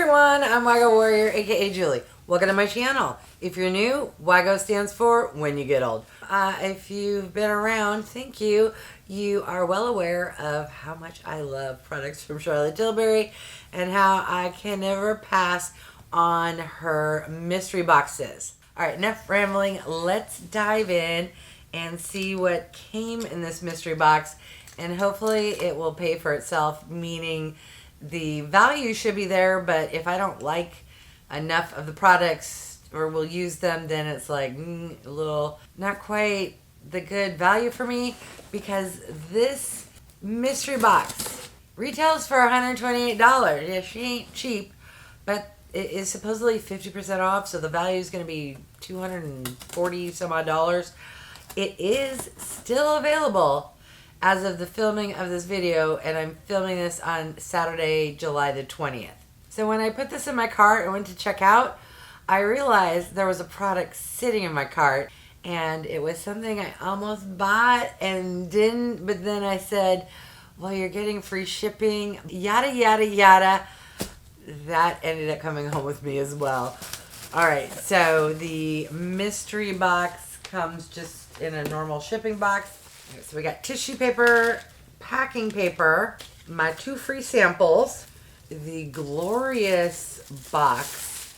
everyone, I'm Wago Warrior, aka Julie. Welcome to my channel. If you're new, Wago stands for when you get old. If you've been around, thank you. You are well aware of how much I love products from Charlotte Tilbury and how I can never pass on her mystery boxes. Alright, enough rambling. Let's dive in and see what came in this mystery box, and hopefully it will pay for itself, meaning the value should be there, but if I don't like enough of the products or will use them, then it's like a little not quite the good value for me, because this mystery box retails for $128. Yeah, she ain't cheap, but it is supposedly 50% off, so the value is going to be $240 some odd dollars. It is still available as of the filming of this video, and I'm filming this on Saturday, July the 20th. So when I put this in my cart and went to check out, I realized there was a product sitting in my cart, and it was something I almost bought and didn't, but then I said, well, you're getting free shipping, yada, yada, yada. That ended up coming home with me as well. Alright, so the mystery box comes just in a normal shipping box. So we got tissue paper, packing paper, my 2 free samples, the glorious box.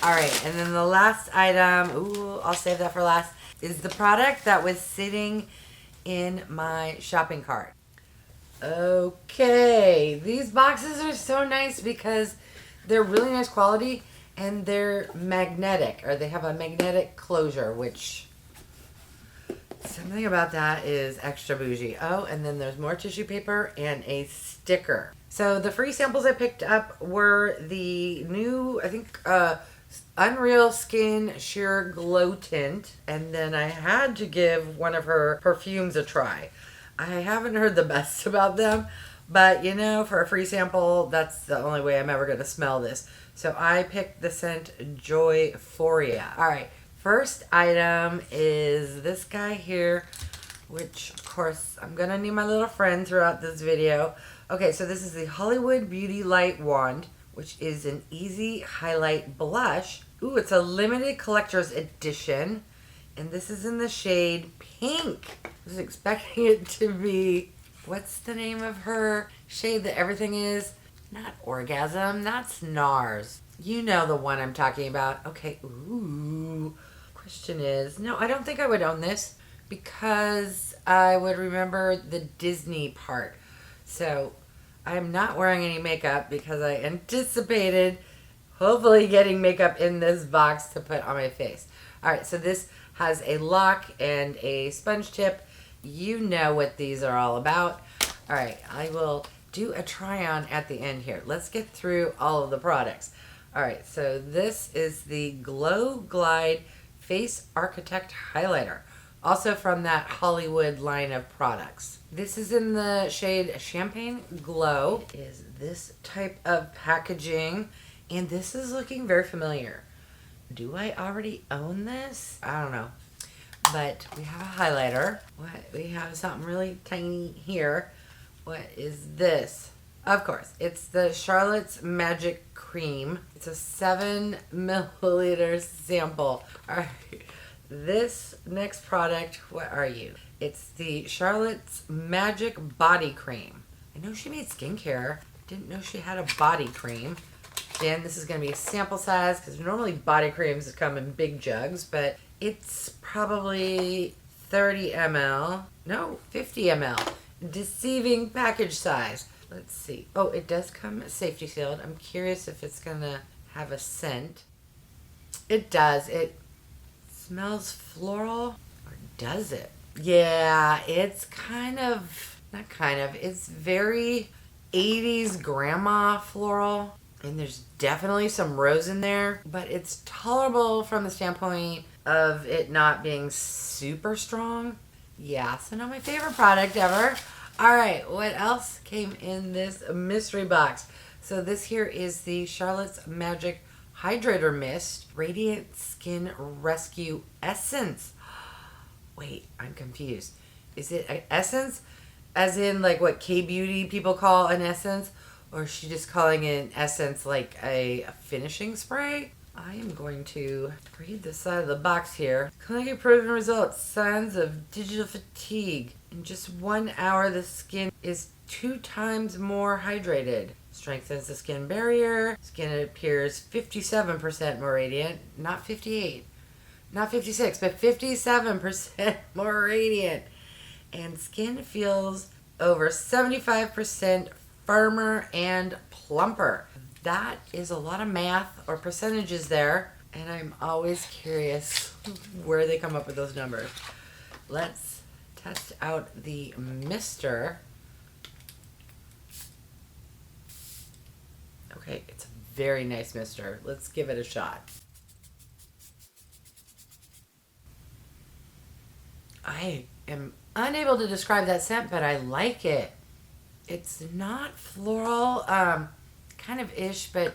Alright, and then the last item, I'll save that for last, is the product that was sitting in my shopping cart. Okay, these boxes are so nice because they're really nice quality and they're magnetic, or they have a magnetic closure, which something about that is extra bougie. Oh, and then there's more tissue paper and a sticker. So the free samples I picked up were the new, I think, Unreal Skin Sheer Glow Tint. And then I had to give one of her perfumes a try. I haven't heard the best about them, but you know, for a free sample, that's the only way I'm ever going to smell this. So I picked the scent JOYPHORIA. Alright. First item is this guy here, which of course I'm gonna need my little friend throughout this video. Okay, so this is the Hollywood Beauty Light Wand, which is an easy highlight blush. Ooh, it's a limited collector's edition, and this is in the shade Pink. I was expecting it to be, what's the name of her shade that everything is? Not Orgasm, that's NARS. You know the one I'm talking about. Okay, ooh. Question is, no, I don't think I would own this because I would remember the Disney part. So I'm not wearing any makeup because I anticipated hopefully getting makeup in this box to put on my face. Alright, so this has a lock and a sponge tip. You know what these are all about. Alright, I will do a try on at the end here. Let's get through all of the products. Alright, so this is the Glow Glide Face Architect Highlighter, also from that Hollywood line of products. This is in the shade Champagne Glow. It is this type of packaging, and this is looking very familiar. Do I already own this? I don't know. But we have a highlighter. We have something really tiny here. What is this? Of course, it's the Charlotte's Magic Cream. It's a 7 milliliter sample. Alright, this next product, what are you? It's the Charlotte's Magic Body Cream. I know she made skincare. Didn't know she had a body cream. Again, this is going to be a sample size because normally body creams come in big jugs, but it's probably 30 ml. No, 50 ml. Deceiving package size. Let's see. Oh, it does come safety sealed. I'm curious if it's going to have a scent. It does. It smells floral. Or does it? Yeah, it's kind of, not kind of, it's very 80s grandma floral. And there's definitely some rose in there. But it's tolerable from the standpoint of it not being super strong. Yeah, so not my favorite product ever. Alright, what else came in this mystery box? So this here is the Charlotte's Magic Hydrator Mist Radiant Skin Rescue Essence. Wait, I'm confused. Is it an essence? As in like what K-beauty people call an essence? Or is she just calling it in essence like a finishing spray? I am going to read the side of the box here. Clinically proven results. Signs of digital fatigue. In just 1 hour, the skin is 2 times more hydrated. Strengthens the skin barrier. Skin appears 57% more radiant. Not 58. Not 56, but 57% more radiant. And skin feels over 75% firmer and plumper. That is a lot of math or percentages there, and I'm always curious where they come up with those numbers. Let's test out the mister. Okay, it's a very nice mister. Let's give it a shot. I am unable to describe that scent, but I like it. It's not floral, kind of ish, but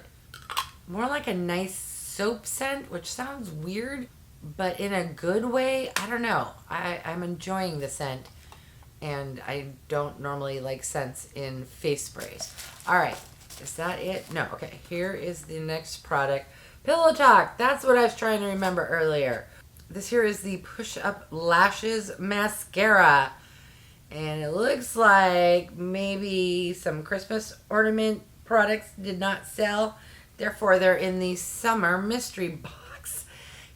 more like a nice soap scent, which sounds weird, but in a good way. I don't know. I'm enjoying the scent, and I don't normally like scents in face sprays. All right, is that it? No, okay, here is the next product. Pillow Talk, that's what I was trying to remember earlier. This here is the Push Up Lashes Mascara. And it looks like maybe some Christmas ornament products did not sell. Therefore, they're in the summer mystery box.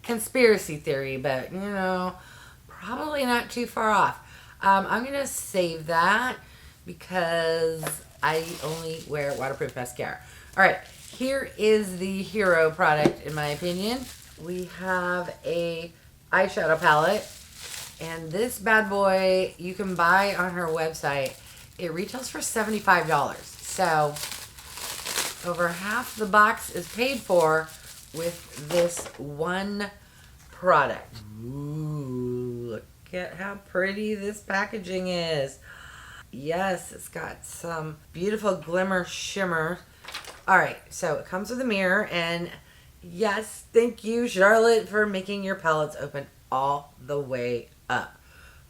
Conspiracy theory, but, you know, probably not too far off. I'm going to save that because I only wear waterproof mascara. All right, here is the hero product, in my opinion. We have a eyeshadow palette. And this bad boy you can buy on her website. It retails for $75. So over half the box is paid for with this one product. Ooh, look at how pretty this packaging is. Yes, it's got some beautiful glimmer shimmer. All right, so it comes with a mirror. And yes, thank you, Charlotte, for making your palettes open all the way up.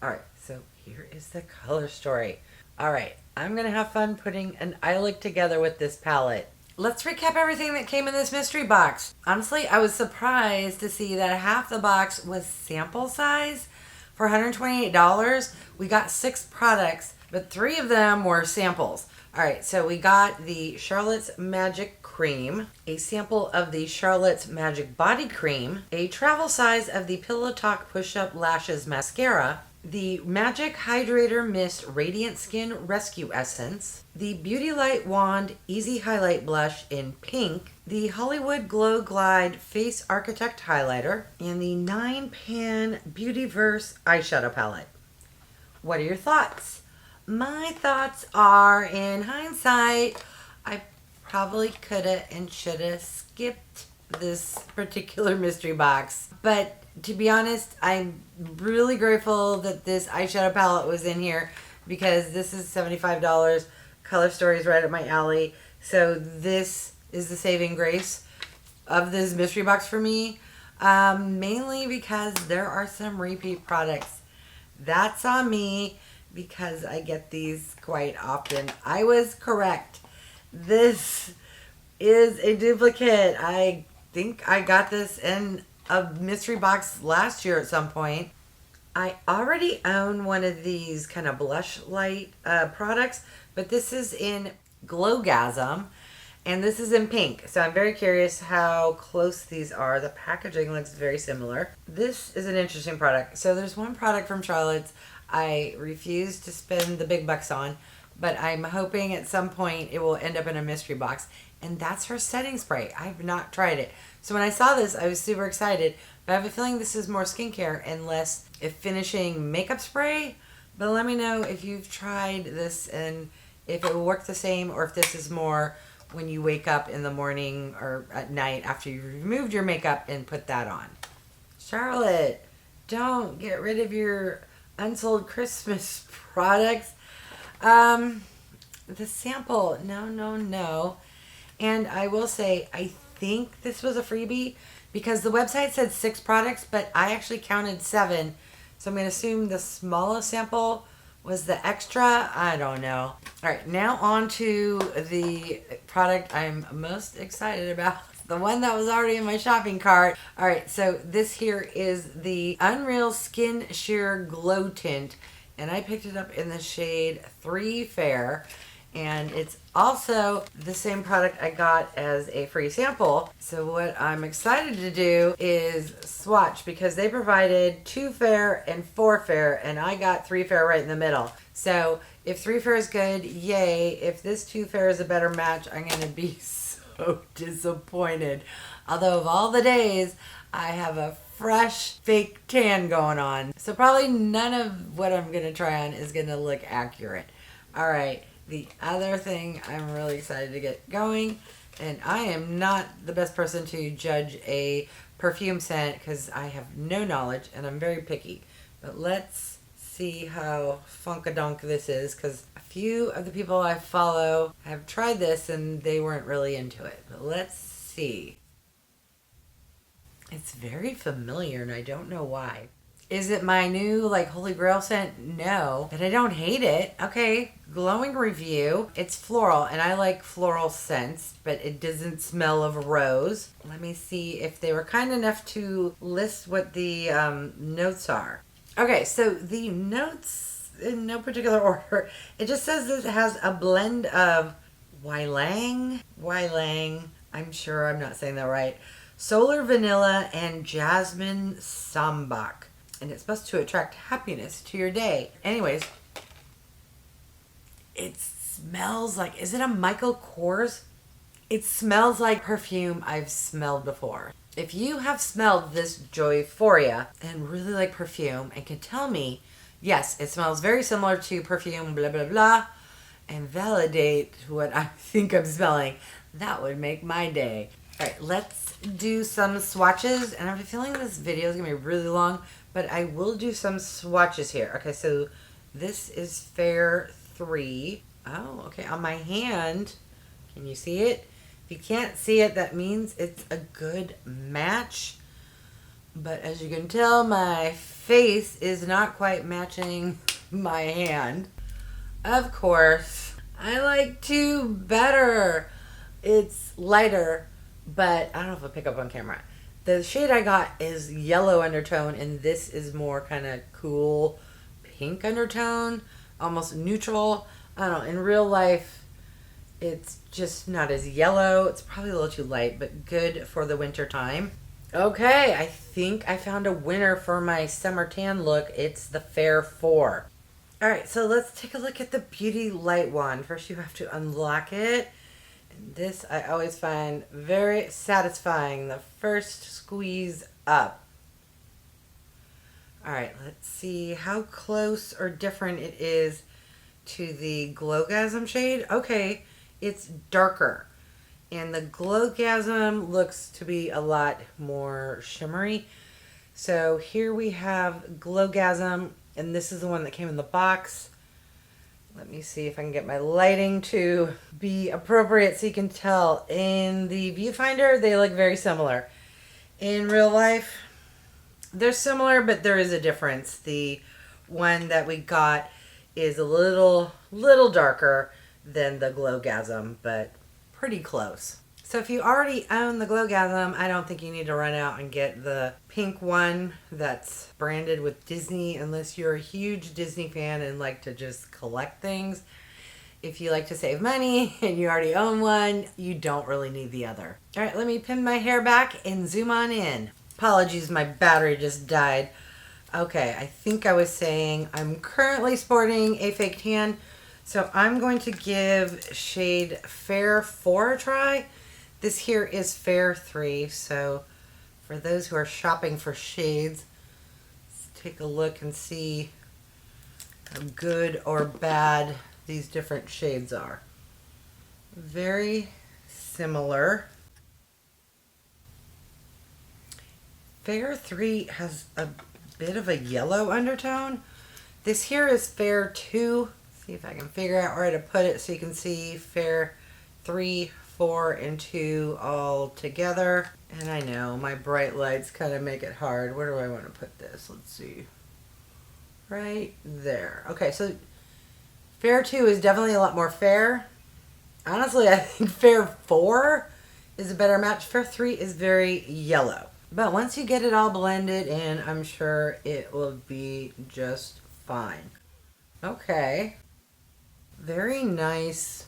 All right, so here is the color story. All right, I'm gonna have fun putting an eye look together with this palette. Let's recap everything that came in this mystery box. Honestly, I was surprised to see that half the box was sample size for $128. We got 6 products, but 3 of them were samples. All right, so we got the Charlotte's Magic Cream, a sample of the Charlotte's Magic Body Cream, a travel size of the Pillow Talk Push-Up Lashes Mascara, the Magic Hydrator Mist Radiant Skin Rescue Essence, the Beauty Light Wand Easy Highlight Blush in pink, the Hollywood Glow Glide Face Architect Highlighter, and the 9-pan Beautyverse Eyeshadow Palette. What are your thoughts? My thoughts are, in hindsight, I probably coulda and shoulda skipped this particular mystery box. But to be honest, I'm really grateful that this eyeshadow palette was in here because this is $75. Color Story is right up my alley. So this is the saving grace of this mystery box for me. Mainly because there are some repeat products. That's on me because I get these quite often. I was correct. This is a duplicate. I think I got this in a mystery box last year at some point. I already own one of these kind of blush light products, but this is in Glowgasm, and this is in pink. So I'm very curious how close these are. The packaging looks very similar. This is an interesting product. So there's one product from Charlotte's I refuse to spend the big bucks on, but I'm hoping at some point it will end up in a mystery box, and that's her setting spray. I've not tried it. So when I saw this, I was super excited, but I have a feeling this is more skincare and less a finishing makeup spray. But let me know if you've tried this and if it will work the same, or if this is more when you wake up in the morning or at night after you've removed your makeup and put that on. Charlotte, don't get rid of your unsold Christmas products. The sample, no. And I will say, I think this was a freebie because the website said 6 products, but I actually counted 7. So I'm going to assume the smallest sample Was the extra? I don't know. All right, now on to the product I'm most excited about. The one that was already in my shopping cart. All right, so this here is the Unreal Skin Sheer Glow Tint. And I picked it up in the shade 3 Fair. And it's also the same product I got as a free sample. So what I'm excited to do is swatch, because they provided 2 Fair and 4 Fair, and I got 3 Fair right in the middle. So if 3 Fair is good, yay. If this 2 Fair is a better match, I'm going to be so disappointed. Although of all the days, I have a fresh fake tan going on. So probably none of what I'm going to try on is going to look accurate. All right. The other thing I'm really excited to get going, and I am not the best person to judge a perfume scent because I have no knowledge and I'm very picky. But let's see how funkadunk this is, because a few of the people I follow have tried this and they weren't really into it. But let's see. It's very familiar and I don't know why. Is it my new, like, Holy Grail scent? No. But I don't hate it. Okay, glowing review. It's floral, and I like floral scents, but it doesn't smell of rose. Let me see if they were kind enough to list what the notes are. Okay, so the notes, in no particular order, it just says that it has a blend of ylang, I'm sure I'm not saying that right, solar vanilla, and jasmine sambac. And it's supposed to attract happiness to your day. Anyways, it smells like, is it a Michael Kors? It smells like perfume I've smelled before. If you have smelled this JOYPHORIA and really like perfume and can tell me, yes, it smells very similar to perfume, blah, blah, blah, and validate what I think I'm smelling, that would make my day. All right, let's do some swatches. And I have a feeling this video is going to be really long, but I will do some swatches here. Okay, so this is Fair 3. Oh, okay, on my hand. Can you see it? If you can't see it, that means it's a good match. But as you can tell, my face is not quite matching my hand. Of course, I like 2 better. It's lighter, but I don't know if I'll pick up on camera. The shade I got is yellow undertone, and this is more kind of cool pink undertone, almost neutral. I don't know, in real life, it's just not as yellow. It's probably a little too light, but good for the winter time. Okay, I think I found a winner for my summer tan look. It's the Fair 4. All right, so let's take a look at the Beauty Light Wand. First, you have to unlock it. This I always find very satisfying, the first squeeze up. Alright, let's see how close or different it is to the Glowgasm shade. Okay, it's darker. And the Glowgasm looks to be a lot more shimmery. So here we have Glowgasm, and this is the one that came in the box. Let me see if I can get my lighting to be appropriate so you can tell. In the viewfinder, they look very similar. In real life, they're similar, but there is a difference. The one that we got is a little darker than the Glowgasm, but pretty close. So if you already own the Glowgasm, I don't think you need to run out and get the pink one that's branded with Disney, unless you're a huge Disney fan and like to just collect things. If you like to save money and you already own one, you don't really need the other. All right, let me pin my hair back and zoom on in. Apologies, my battery just died. Okay, I think I was saying I'm currently sporting a fake tan, so I'm going to give shade Fair 4 a try. This here is Fair 3, so for those who are shopping for shades, let's take a look and see how good or bad these different shades are. Very similar. Fair 3 has a bit of a yellow undertone. This here is Fair 2. See if I can figure out where to put it so you can see Fair 3, 4, and 2 all together. And I know my bright lights kind of make it hard. Where do I want to put this? Let's see. Right there. Okay, so Fair 2 is definitely a lot more fair. Honestly, I think Fair 4 is a better match. Fair 3 is very yellow. But once you get it all blended in, I'm sure it will be just fine. Okay. Very nice,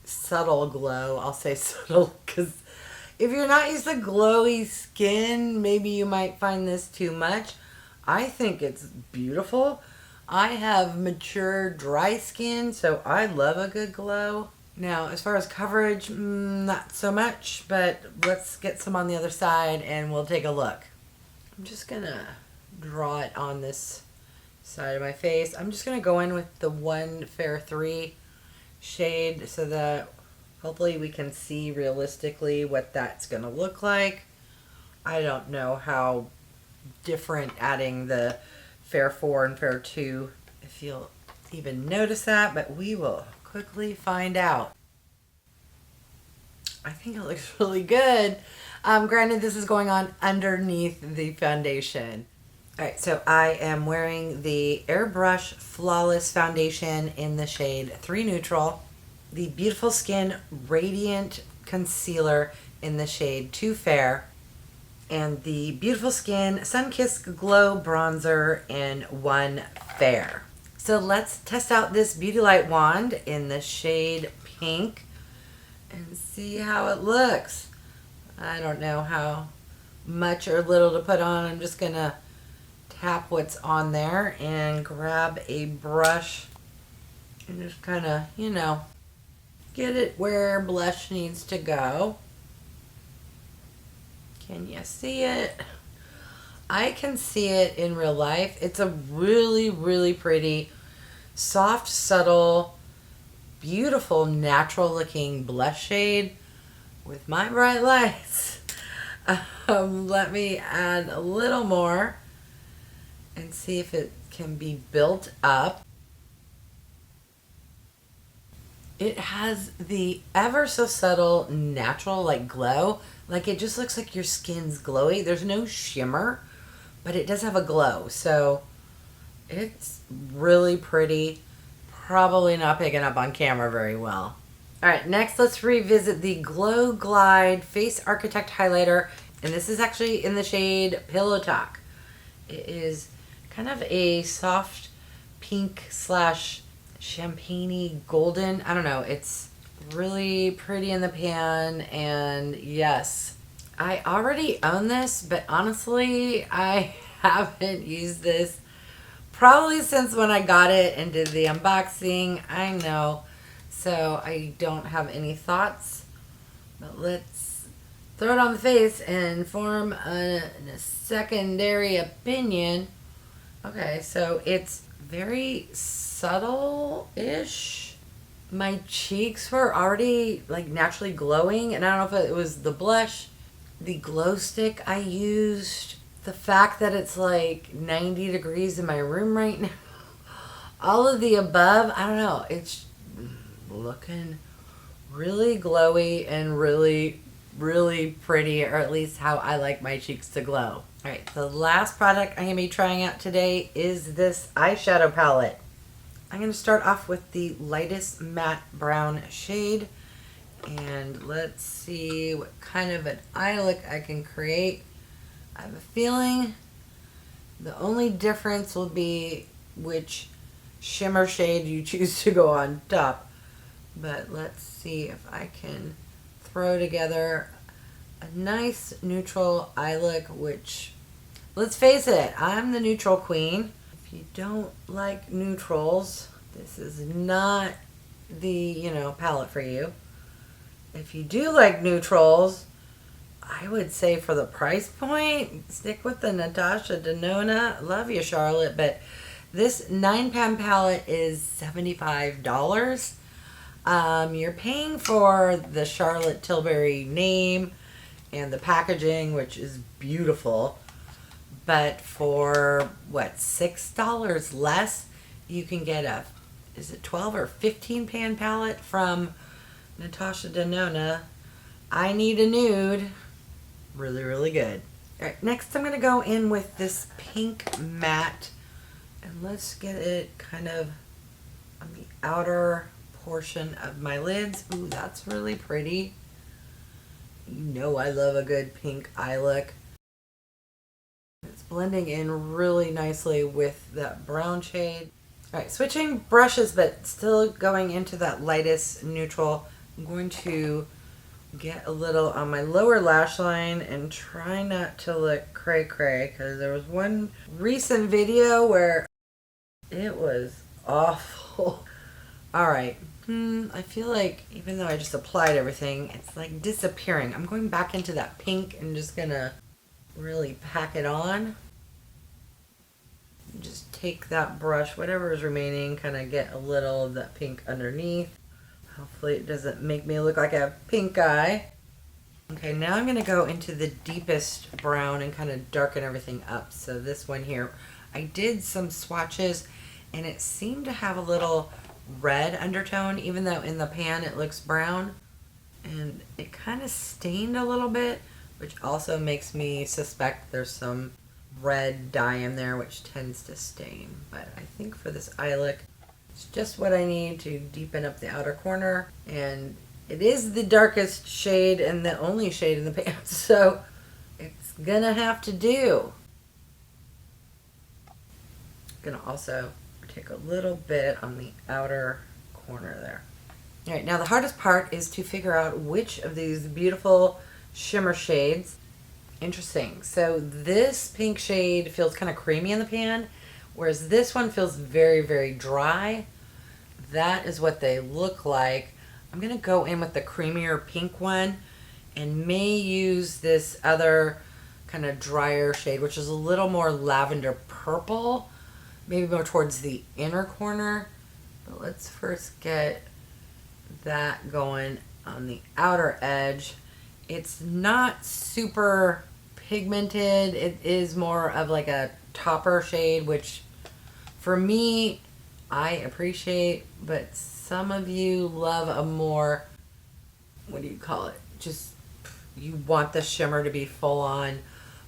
subtle glow. I'll say subtle because if you're not used to glowy skin, maybe you might find this too much. I think it's beautiful. I have mature, dry skin, so I love a good glow. Now, as far as coverage, not so much, but let's get some on the other side and we'll take a look. I'm just gonna draw it on this side of my face. I'm just gonna go in with the one Fair 3 shade so that hopefully we can see realistically what that's gonna look like. I don't know how different adding the Fair 4 and Fair 2, if you'll even notice that, but we will quickly find out. I think it looks really good. Granted, this is going on underneath the foundation. Alright, so I am wearing the Airbrush Flawless Foundation in the shade 3 Neutral, the Beautiful Skin Radiant Concealer in the shade 2 Fair, and the Beautiful Skin Sunkissed Glow Bronzer in 1 Fair. So let's test out this Beauty Light wand in the shade Pink and see how it looks. I don't know how much or little to put on. I'm just going to tap what's on there and grab a brush and just kind of, you know, get it where blush needs to go. Can you see it? I can see it in real life. It's a really, really pretty, soft, subtle, beautiful, natural looking blush shade with my bright lights. Let me add a little more and see if it can be built up. It has the ever so subtle natural like glow. Like it just looks like your skin's glowy. There's no shimmer, but it does have a glow. So it's really pretty. Probably not picking up on camera very well. Alright, next let's revisit the Glow Glide Face Architect Highlighter. And this is actually in the shade Pillow Talk. It is kind of a soft pink slash champagne-y golden. I don't know. It's really pretty in the pan. And yes, I already own this, but honestly, I haven't used this probably since when I got it and did the unboxing. I know. So I don't have any thoughts. But let's throw it on the face and form a secondary opinion. Okay, so it's very subtle-ish. My cheeks were already like naturally glowing, and I don't know if it was the blush, the glow stick I used, the fact that it's like 90 degrees in my room right now, all of the above. I don't know, it's looking really glowy and really, really pretty, or at least how I like my cheeks to glow. Alright, the last product I'm going to be trying out today is this eyeshadow palette. I'm going to start off with the lightest matte brown shade, and let's see what kind of an eye look I can create. I have a feeling the only difference will be which shimmer shade you choose to go on top. But let's see if I can throw together a nice neutral eye look, which, let's face it, I'm the neutral queen. If you don't like neutrals, this is not the, palette for you. If you do like neutrals, I would say for the price point, stick with the Natasha Denona. Love you, Charlotte, but this 9-pan palette is $75. You're paying for the Charlotte Tilbury name and the packaging, which is beautiful, but for what, $6 less, you can get a, is it 12 or 15 pan palette from Natasha Denona. I Need a Nude. Really, really good. All right, next I'm going to go in with this pink matte, and let's get it kind of on the outer portion of my lids. Ooh, that's really pretty. You know I love a good pink eye look. It's blending in really nicely with that brown shade. All right, switching brushes, but still going into that lightest neutral. I'm going to get a little on my lower lash line and try not to look cray cray, because there was one recent video where it was awful. All right. I feel like even though I just applied everything, it's like disappearing. I'm going back into that pink and just gonna really pack it on. Just take that brush, whatever is remaining, kind of get a little of that pink underneath. Hopefully it doesn't make me look like I have pink eye. Okay, now I'm gonna go into the deepest brown and kind of darken everything up. So this one here, I did some swatches and it seemed to have a little red undertone, even though in the pan it looks brown, and it kind of stained a little bit, which also makes me suspect there's some red dye in there, which tends to stain. But I think for this eye look, it's just what I need to deepen up the outer corner, and it is the darkest shade and the only shade in the pan, so it's gonna have to do. I'm gonna also take a little bit on the outer corner there. All right, now the hardest part is to figure out which of these beautiful shimmer shades. Interesting. So this pink shade feels kind of creamy in the pan, whereas this one feels very, very dry. That is what they look like. I'm gonna go in with the creamier pink one and may use this other kind of drier shade, which is a little more lavender purple, maybe more towards the inner corner. But let's first get that going on the outer edge. It's not super pigmented. It is more of like a topper shade, which for me, I appreciate, but some of you love a more, what do you call it? Just, you want the shimmer to be full on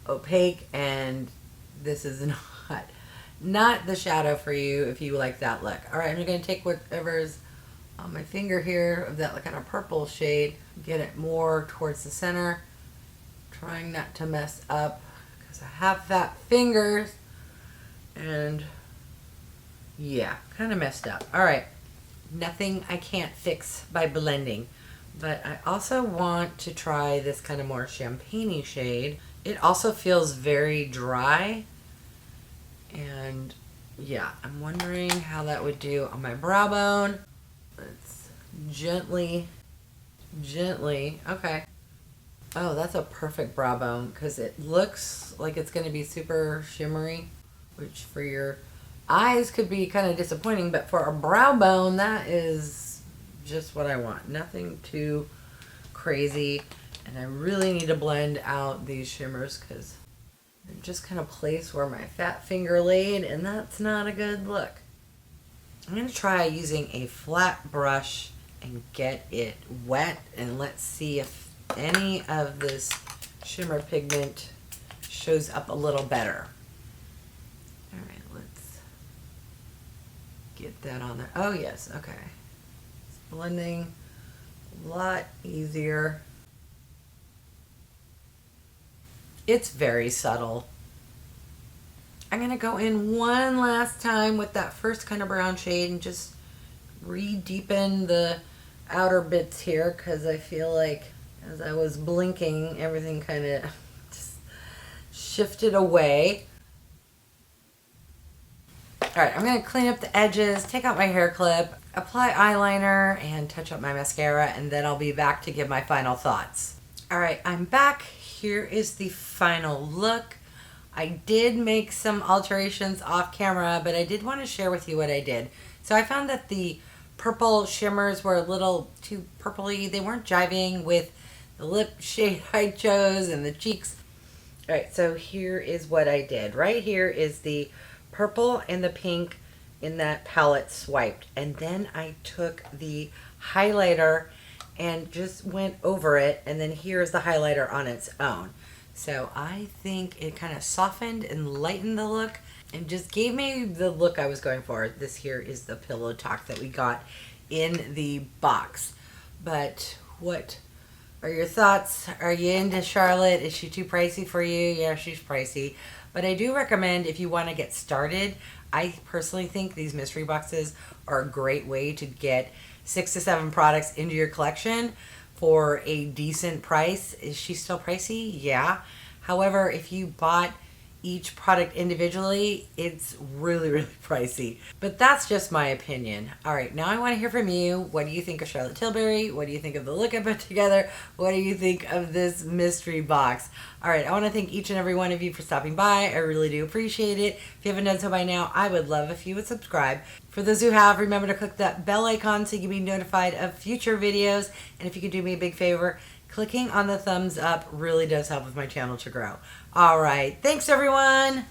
opaque, and this is not the shadow for you if you like that look. All right, I'm going to take whatever's on my finger here of that kind of purple shade, get it more towards the center, trying not to mess up because I have fat fingers, and yeah, kind of messed up. All right, nothing I can't fix by blending, but I also want to try this kind of more champagne-y shade. It also feels very dry, and yeah, I'm wondering how that would do on my brow bone. Let's gently, okay. Oh, that's a perfect brow bone because it looks like it's going to be super shimmery, which for your eyes could be kind of disappointing, but for a brow bone, that is just what I want. Nothing too crazy, and I really need to blend out these shimmers because they're just kind of placed where my fat finger laid, and that's not a good look. I'm going to try using a flat brush and get it wet, and let's see if any of this shimmer pigment shows up a little better. All right, let's get that on there. Oh yes, okay. It's blending a lot easier. It's very subtle. I'm going to go in one last time with that first kind of brown shade and just re-deepen the outer bits here, because I feel like as I was blinking, everything kind of just shifted away. All right, I'm going to clean up the edges, take out my hair clip, apply eyeliner, and touch up my mascara, and then I'll be back to give my final thoughts. All right, I'm back. Here is the final look. I did make some alterations off camera, but I did want to share with you what I did. So I found that the purple shimmers were a little too purpley. They weren't jiving with the lip shade I chose and the cheeks. All right, so here is what I did. Right here is the purple and the pink in that palette swiped. And then I took the highlighter and just went over it. And then here's the highlighter on its own. So I think it kind of softened and lightened the look. and just gave me the look I was going for. This here is the Pillow Talk that we got in the box. But what are your thoughts? Are you into Charlotte? Is she too pricey for you? Yeah, she's pricey. But I do recommend, if you want to get started, I personally think these mystery boxes are a great way to get 6 to 7 products into your collection for a decent price. Is she still pricey? Yeah. However, if you bought each product individually, it's really, really pricey. But that's just my opinion. All right, now I want to hear from you. What do you think of Charlotte Tilbury? What do you think of the look I put together? What do you think of this mystery box? All right, I want to thank each and every one of you for stopping by. I really do appreciate it. If you haven't done so by now, I would love if you would subscribe. For those who have, remember to click that bell icon so you can be notified of future videos. And if you could do me a big favor, clicking on the thumbs up really does help with my channel to grow. All right. Thanks, everyone.